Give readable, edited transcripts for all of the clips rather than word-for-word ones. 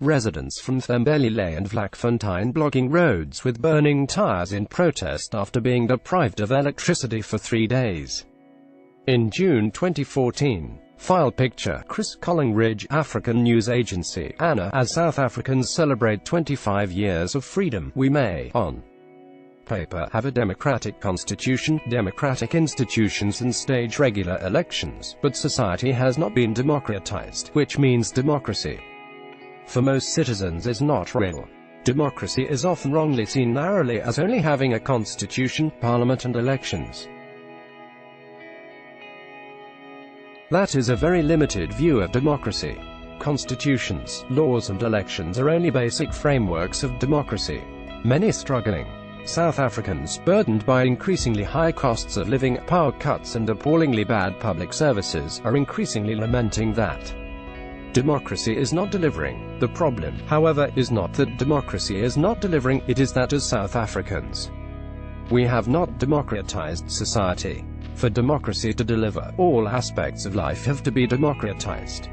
Residents from Thembelihle and Vlakfontein blocking roads with burning tyres in protest after being deprived of electricity for 3 days. In June 2014, file picture Chris Collingridge, African news agency, Anna. As South Africans celebrate 25 years of freedom, we may, on paper, have a democratic constitution, democratic institutions and stage regular elections, but society has not been democratized, which means democracy for most citizens is not real. Democracy is often wrongly seen narrowly as only having a constitution, parliament and elections. That is a very limited view of democracy. Constitutions, laws and elections are only basic frameworks of democracy. Many struggling South Africans, burdened by increasingly high costs of living, power cuts and appallingly bad public services, are increasingly lamenting that democracy is not delivering. The problem, however, is not that democracy is not delivering, it is that as South Africans, we have not democratized society. For democracy to deliver, all aspects of life have to be democratized.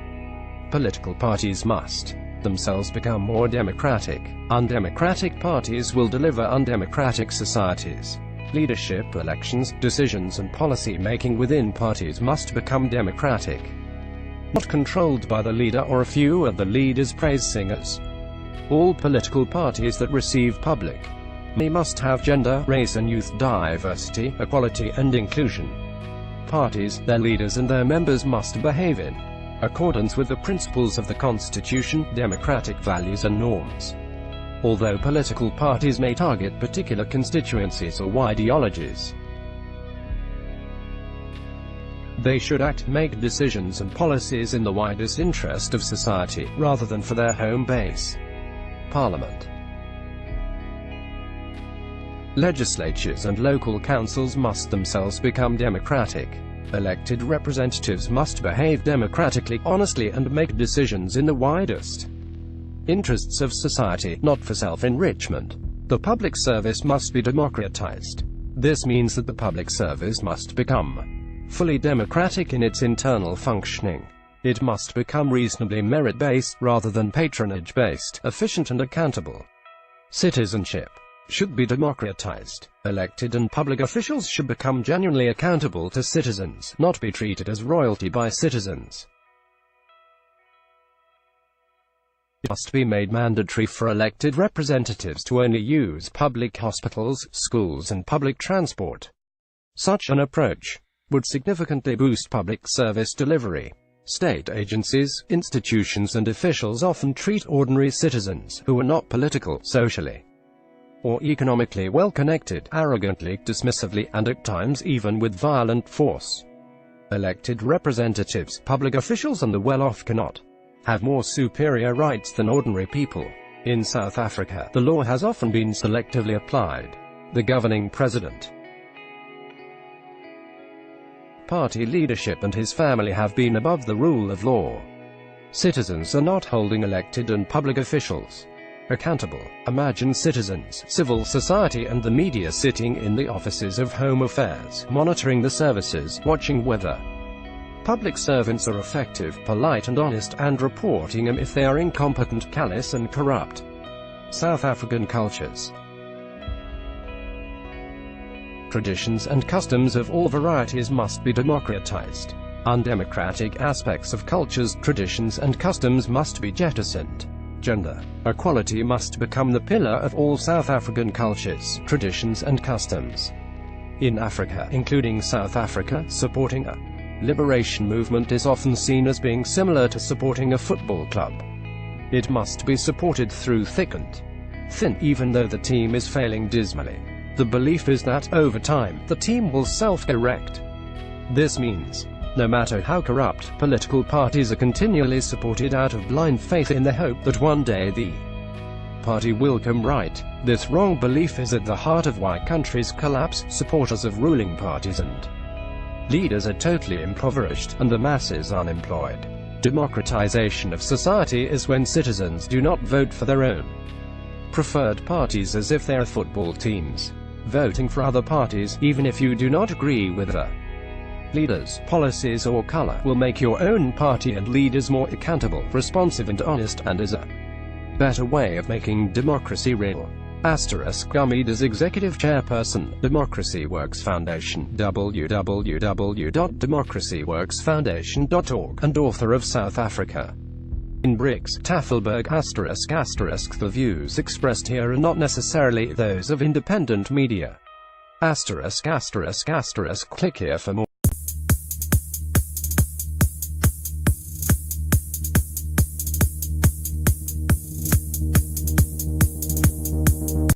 Political parties must themselves become more democratic. Undemocratic parties will deliver undemocratic societies. Leadership, elections, decisions and policy making within parties must become democratic, not controlled by the leader or a few of the leader's praise singers. All political parties that receive public money must have gender, race and youth diversity, equality and inclusion. Parties, their leaders and their members must behave in accordance with the principles of the Constitution, democratic values and norms. Although political parties may target particular constituencies or ideologies, they should make decisions and policies in the widest interest of society, rather than for their home base. Parliament, legislatures and local councils must themselves become democratic. Elected representatives must behave democratically, honestly and make decisions in the widest interests of society, not for self-enrichment. The public service must be democratized. This means that the public service must become fully democratic in its internal functioning. It must become reasonably merit-based, rather than patronage-based, efficient and accountable. Citizenship should be democratized. Elected and public officials should become genuinely accountable to citizens, not be treated as royalty by citizens. It must be made mandatory for elected representatives to only use public hospitals, schools and public transport. Such an approach would significantly boost public service delivery. State agencies, institutions and officials often treat ordinary citizens, who are not political, socially or economically well-connected, arrogantly, dismissively, and at times even with violent force. Elected representatives, public officials and the well-off cannot have more superior rights than ordinary people. In South Africa, the law has often been selectively applied. The governing president, party leadership and his family have been above the rule of law. Citizens are not holding elected and public officials accountable. Imagine citizens, civil society and the media sitting in the offices of Home Affairs, monitoring the services, watching whether public servants are effective, polite and honest, and reporting them if they are incompetent, callous and corrupt. South African cultures, traditions and customs of all varieties must be democratized. Undemocratic aspects of cultures, traditions and customs must be jettisoned. Gender equality must become the pillar of all South African cultures, traditions and customs. In Africa, including South Africa, supporting a liberation movement is often seen as being similar to supporting a football club. It must be supported through thick and thin, even though the team is failing dismally. The belief is that, over time, the team will self-correct. This means, no matter how corrupt, political parties are continually supported out of blind faith in the hope that one day the party will come right. This wrong belief is at the heart of why countries collapse, supporters of ruling parties and leaders are totally impoverished, and the masses unemployed. Democratization of society is when citizens do not vote for their own preferred parties as if they are football teams. Voting for other parties, even if you do not agree with the leaders, policies or color, will make your own party and leaders more accountable, responsive and honest, and as a better way of making democracy real. Gummied as Executive Chairperson, Democracy Works Foundation, www.democracyworksfoundation.org, and author of South Africa in Bricks, Tafelberg, ***. The views expressed here are not necessarily those of independent media. ***. Click here for more.